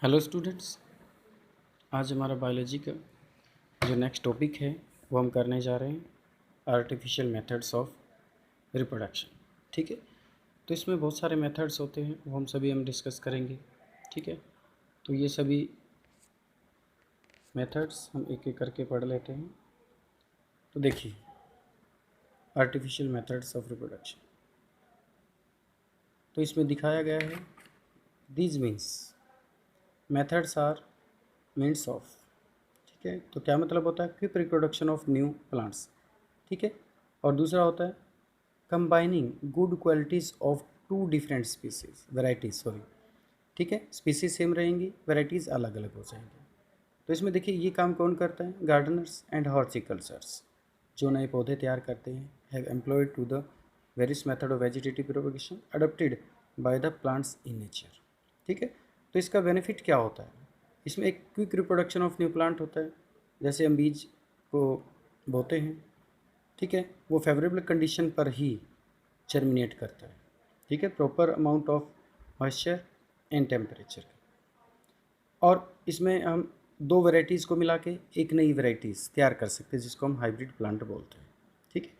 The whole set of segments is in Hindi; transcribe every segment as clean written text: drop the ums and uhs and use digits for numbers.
Hello students. आज हमारा बायोलॉजी का जो नेक्स्ट टॉपिक है वो हम करने जा रहे हैं आर्टिफिशियल मेथड्स ऑफ रिप्रोडक्शन। ठीक है, तो इसमें बहुत सारे मेथड्स होते हैं, वो हम डिस्कस करेंगे। ठीक है, तो ये सभी मेथड्स हम एक एक करके पढ़ लेते हैं। तो देखिए, आर्टिफिशियल मेथड्स ऑफ रिप्रोडक्शन, तो इसमें दिखाया गया है these means methods are means of. ठीक है, तो क्या मतलब होता है? Quick reproduction of new plants. ठीक है, और दूसरा होता है combining good qualities of two different species varieties sorry. ठीक है, स्पीसीज सेम रहेंगी, वेराइटीज़ अलग अलग हो जाएंगी। तो इसमें देखिए ये काम कौन करता है? गार्डनर्स एंड हॉर्टिकल्चर्स, जो नए पौधे तैयार करते हैं, have employed to the various method of vegetative propagation adopted by the plants in nature. ठीक है, तो इसका बेनिफिट क्या होता है? इसमें एक quick reproduction of new plant होता है। जैसे हम बीज को बोते हैं, ठीक है, वो फेवरेबल कंडीशन पर ही जर्मिनेट करता है। ठीक है, proper amount of moisture and temperature. और इसमें हम दो वैरायटीज़ को मिला के एक नई वैरायटीज़ तैयार कर सकते हैं, जिसको हम हाइब्रिड प्लांट बोलते हैं। ठीक है,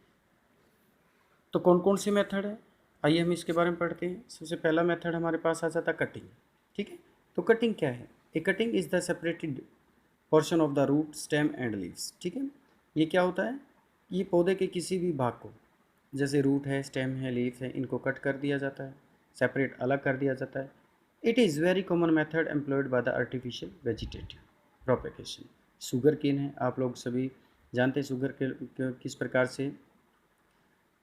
तो कौन कौन सी मेथड है, आइए हम इसके बारे में पढ़ते हैं। सबसे पहला मेथड हमारे पास आ जाता है कटिंग। ठीक है, तो कटिंग क्या है? A cutting is the separated portion of the root stem and leaves. ठीक है, ये क्या होता है? ये पौधे के किसी भी भाग को, जैसे रूट है, स्टेम है, लीफ है, इनको कट कर दिया जाता है, सेपरेट अलग कर दिया जाता है। It is very common method employed by the artificial vegetative propagation. Sugar cane है, आप लोग सभी जानते हैं शुगर के किस प्रकार से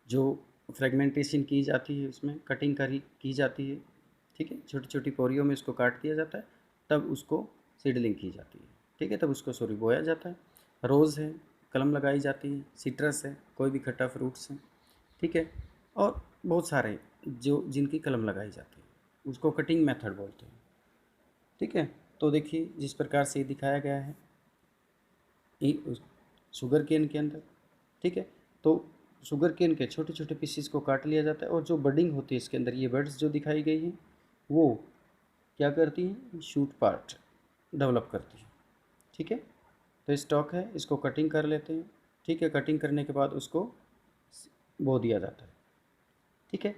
जो फ्रेगमेंटेशन की जाती है, उसमें कटिंग की जाती है। ठीक है, छोटी छोटी पोरियों में इसको काट दिया जाता है, तब उसको सीडलिंग की जाती है। ठीक है, तब उसको बोया जाता है। रोज़ है, कलम लगाई जाती है। सिट्रस है, कोई भी खट्टा फ्रूट्स है। ठीक है, और बहुत सारे जो जिनकी कलम लगाई जाती है, उसको कटिंग मेथड बोलते हैं। ठीक है, तो देखिए जिस प्रकार से दिखाया गया है शुगर केन के अंदर। ठीक है, तो शुगर केन के छोटे छोटे पीसीस को काट लिया जाता है, और जो बडिंग होती है इसके अंदर, ये बर्ड्स जो दिखाई गई हैं, वो क्या करती हैं? शूट पार्ट डेवलप करती है। ठीक है, तो स्टॉक है, इसको कटिंग कर लेते हैं। ठीक है, कटिंग करने के बाद उसको बो दिया जाता है। ठीक है,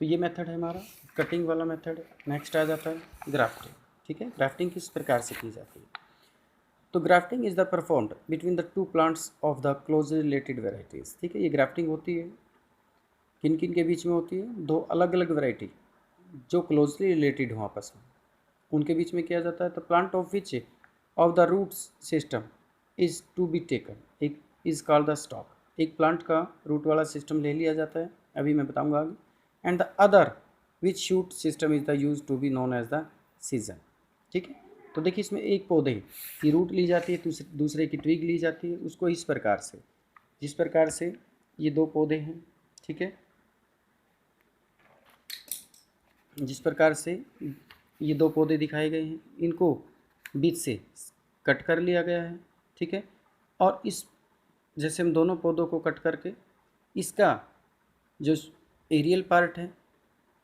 तो ये मेथड है हमारा कटिंग वाला मेथड। नेक्स्ट आ जाता है ग्राफ्टिंग। ठीक है, ग्राफ्टिंग किस प्रकार से की जाती है? तो grafting is the performed between the two plants of the closely related varieties. ठीक है, ये ग्राफ्टिंग होती है किन किन के बीच में होती है? दो अलग अलग वैरायटी जो क्लोजली रिलेटेड हो आपस में, उनके बीच में किया जाता है। तो plant of which of the roots system is to be taken, एक इज़ कॉल्ड द स्टॉक। एक प्लांट का रूट वाला सिस्टम ले लिया जाता है, अभी मैं बताऊंगा आगे। And the other which shoot system is the use to be known as the season. ठीक है, तो देखिए इसमें एक पौधे की रूट ली जाती है, दूसरे की ट्विग ली जाती है। उसको इस प्रकार से, जिस प्रकार से ये दो पौधे हैं, ठीक है, जिस प्रकार से ये दो पौधे दिखाए गए हैं, इनको बीच से कट कर लिया गया है। ठीक है, और इस जैसे हम दोनों पौधों को कट करके इसका जो एरियल पार्ट है,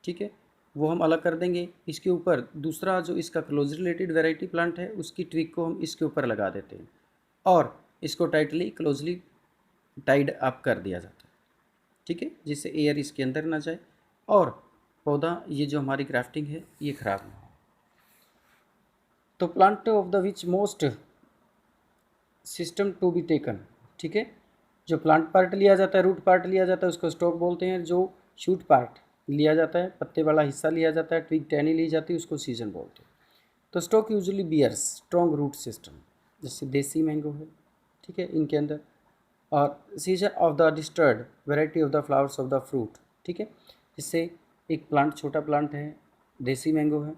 ठीक है, वो हम अलग कर देंगे। इसके ऊपर दूसरा जो इसका क्लोज रिलेटेड वैरायटी प्लांट है, उसकी ट्विग को हम इसके ऊपर लगा देते हैं, और इसको टाइटली क्लोजली टाइड अप कर दिया जाता है। ठीक है, जिससे एयर इसके अंदर ना जाए और पौधा, ये जो हमारी ग्राफ्टिंग है, ये खराब ना हो। तो plant of the which most system to be taken. ठीक है, जो प्लांट पार्ट लिया जाता है, रूट पार्ट लिया जाता है, उसको स्टॉक बोलते हैं। जो शूट पार्ट लिया जाता है, पत्ते वाला हिस्सा लिया जाता है, ट्विग टहनी ली जाती है, उसको सीजन बोलते हैं। तो stock usually bears strong root system, जैसे देसी मैंगो है, ठीक है, इनके अंदर। और scion of the desired variety of the flowers of the fruit. ठीक है, जिससे एक प्लांट, छोटा प्लांट है, देसी मैंगो है,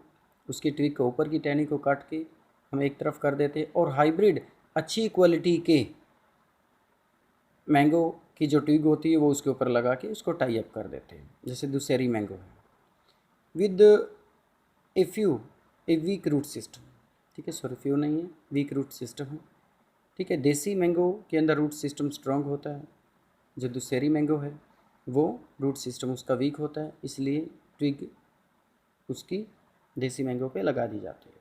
उसकी ट्विग को, ऊपर की टहनी को काट के हम एक तरफ कर देते हैं, और हाइब्रिड अच्छी क्वालिटी के मैंगो की जो ट्विग होती है वो उसके ऊपर लगा के उसको टाई अप कर देते हैं, जैसे दुसेरी मैंगो है, with a few a weak root system. ठीक है, सॉरी फ्यू नहीं है, वीक रूट सिस्टम है। ठीक है, देसी मैंगो के अंदर रूट सिस्टम स्ट्रांग होता है, जो दुसेरी मैंगो है वो रूट सिस्टम उसका वीक होता है, इसलिए ट्विग उसकी देसी मैंगो पे लगा दी जाती है।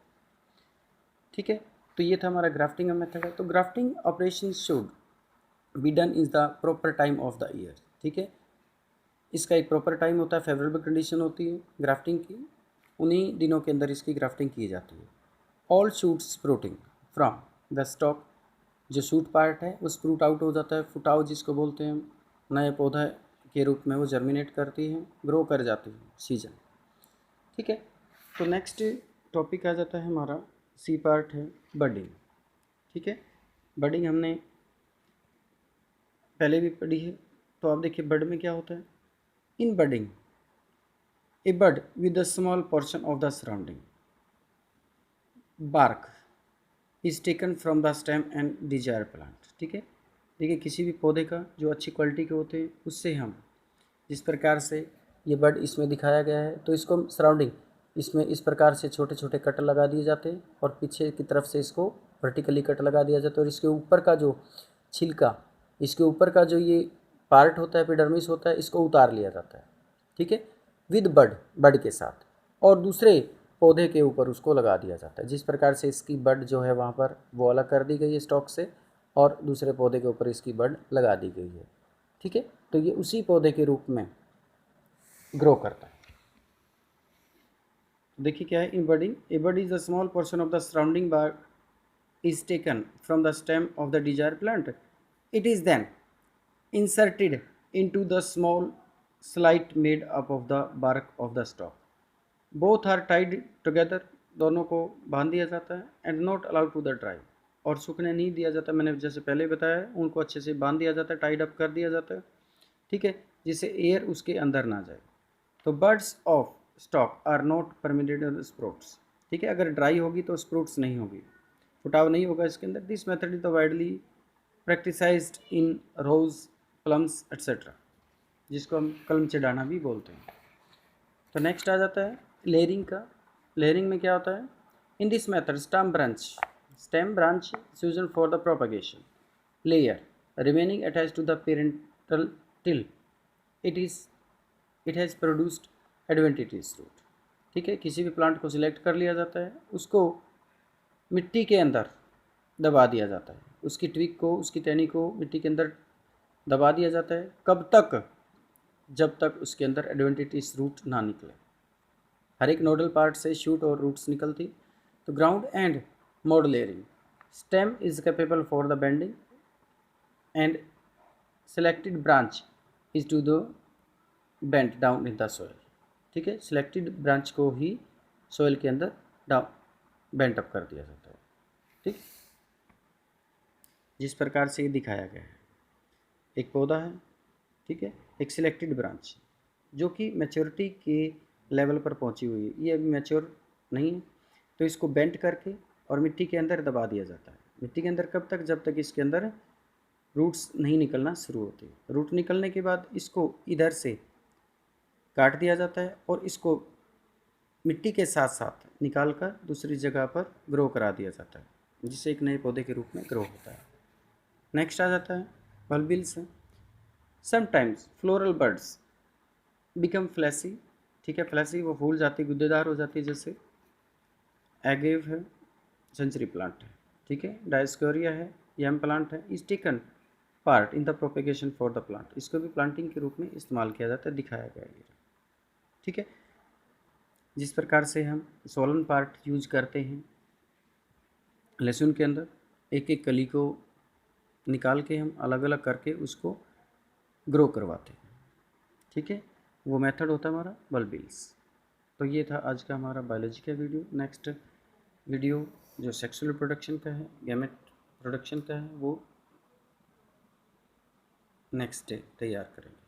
ठीक है, तो ये था हमारा ग्राफ्टिंग का मेथड है। तो grafting operation should be done is the proper time of the year. ठीक है, इसका एक प्रॉपर टाइम होता है, फेवरेबल कंडीशन होती है ग्राफ्टिंग की, उन्हीं दिनों के अंदर इसकी ग्राफ्टिंग की जाती है। All shoots sprouting from the stock, जो शूट पार्ट है वो स्प्रूट आउट हो जाता है, फुटाव जिसको बोलते हैं, नए पौधा के रूप में वो जर्मिनेट करती है, ग्रो कर जाती है सीजन। ठीक है, तो नेक्स्ट टॉपिक आ जाता है हमारा सी पार्ट है बडिंग। ठीक है, बडिंग हमने पहले भी पढ़ी है। तो आप देखिए बड में क्या होता है। In budding a bud with a small portion of the surrounding bark is taken from the stem and desire plant. ठीक है, देखिए किसी भी पौधे का जो अच्छी क्वालिटी के होते हैं उससे हम जिस प्रकार से ये बड इसमें दिखाया गया है, तो इसको सराउंडिंग इसमें इस प्रकार से छोटे छोटे कट लगा दिए जाते हैं और पीछे की तरफ से इसको वर्टिकली कट लगा दिया जाता है, और इसके ऊपर का जो छिलका, इसके ऊपर का जो ये पार्ट होता है एपिडर्मिस होता है, इसको उतार लिया जाता है। ठीक है, विद बड के साथ, और दूसरे पौधे के ऊपर उसको लगा दिया जाता है। जिस प्रकार से इसकी बड जो है वहाँ पर वो अलग कर दी गई है स्टॉक से, और दूसरे पौधे के ऊपर इसकी बड लगा दी गई है। ठीक है, तो ये उसी पौधे के रूप में ग्रो करता है। देखिए क्या है in budding. A bud is a small portion of the surrounding bark is taken from the stem of the desired plant. It is then inserted into the small slit made up of the bark of the stalk. Both are tied together, दोनों को बांध दिया जाता है, and not allowed to the dry, और सूखने नहीं दिया जाता। मैंने जैसे पहले बताया उनको अच्छे से बांध दिया जाता है, टाइड अप कर दिया जाता है। ठीक है, जिससे एयर उसके अंदर ना जाए। तो birds of stock are not permitted sprouts. ठीक है, अगर ड्राई होगी तो स्प्रूट्स नहीं होगी, फुटाव नहीं होगा इसके अंदर। This method is the widely practised in rose, plums etcetera, जिसको हम कलम चढ़ाना भी बोलते हैं। तो नेक्स्ट आ जाता है लेयरिंग का। लेयरिंग में क्या होता है। In this method stem branch chosen for the propagation layer remaining attach to the parental till it has produced adventitious root. ठीक है, किसी भी प्लांट को सिलेक्ट कर लिया जाता है, उसको मिट्टी के अंदर दबा दिया जाता है, उसकी ट्विक को, उसकी टहनी को मिट्टी के अंदर दबा दिया जाता है। कब तक, जब तक उसके अंदर एडवेंटिटीज रूट ना निकले। हर एक नोडल पार्ट से शूट और रूट्स निकलती। तो ground and mound layering, stem is capable for the bending and selected branch is to the bent down in the soil. ठीक है, सिलेक्टेड ब्रांच को ही सोयल के अंदर डाउन बेंट अप कर दिया जाता है। ठीक, जिस प्रकार से ये दिखाया गया है, एक पौधा है, ठीक है, एक सिलेक्टेड ब्रांच जो कि मैच्योरिटी के लेवल पर पहुंची हुई है, ये अभी मैच्योर नहीं है, तो इसको बेंट करके और मिट्टी के अंदर दबा दिया जाता है। मिट्टी के अंदर कब तक, जब तक इसके अंदर रूट्स नहीं निकलना शुरू होते। रूट निकलने के बाद इसको इधर से काट दिया जाता है और इसको मिट्टी के साथ साथ निकाल कर दूसरी जगह पर ग्रो करा दिया जाता है, जिससे एक नए पौधे के रूप में ग्रो होता है। नेक्स्ट आ जाता है bulbils. Sometimes floral birds become fleshy. ठीक है, फ्लैसी वो फूल जाती, गुद्देदार हो जाती है, जैसे एगेव है, सेंचुरी प्लांट है। ठीक है, डायस्कोरिया है, यम प्लांट है। Is taken part in the propagation for the plant, इसको भी प्लांटिंग के रूप में इस्तेमाल किया जाता है, दिखाया गया है। ठीक है, जिस प्रकार से हम सोलन पार्ट यूज करते हैं लहसुन के अंदर, एक एक कली को निकाल के हम अलग अलग करके उसको ग्रो करवाते हैं। ठीक है, वो मेथड होता है हमारा बल्बिल्स। तो ये था आज का हमारा बायोलॉजी का वीडियो। नेक्स्ट वीडियो जो सेक्सुअल प्रोडक्शन का है, गैमेट प्रोडक्शन का है, वो नेक्स्ट डे तैयार करेंगे।